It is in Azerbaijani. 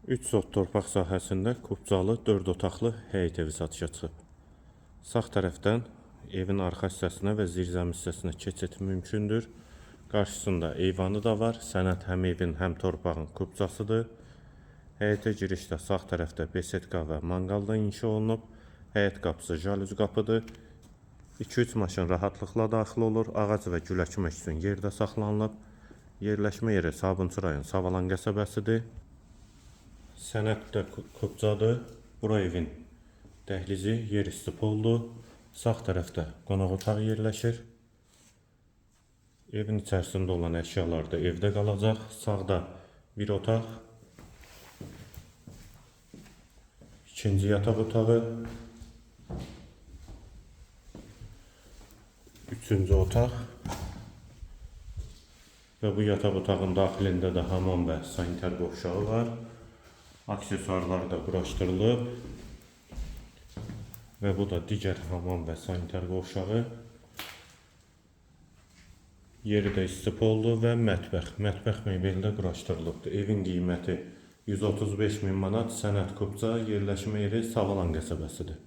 3 sot torpaq sahəsində kubcalı 4 otaqlı həyət evi satışa çıxıb. Sağ tərəfdən evin arxa hissəsinə və zirzəmi hissəsinə keçid mümkündür. Qarşısında eyvanı da var. Sənəd həm evin, həm torpağın kubcasıdır. Həyətə girişdə sağ tərəfdə besetka və manqal da inşa olunub. Həyət qapısı jalüz qapıdır. 2-3 maşın rahatlıqla daxil olur. Ağac və gül əkmək üçün yerdə saxlanılıb. Yerləşmə yeri Sabunçu rayon Savalan qəsəbəsidir. Sənəddə kubcadır. Bura evin dəhlizi, yer üstü poldur. Sağ tərəfdə qonaq otağı yerləşir. Evin içərisində olan əşyalar da evdə qalacaq. Sağda bir otaq, ikinci yataq otağı, üçüncü otaq və bu yataq otağın daxilində də hamam və sanitar qovşağı var. Aksesuarlar da quraşdırılıb və bu da digər hamam və sanitar qovşağı. Yeri də istif oldu və mətbəx. Mətbəx mebeli də quraşdırılıbdır. Evin qiyməti 135 min manat, sənəd kubca, yerləşmə yeri Savalan qəsəbəsidir.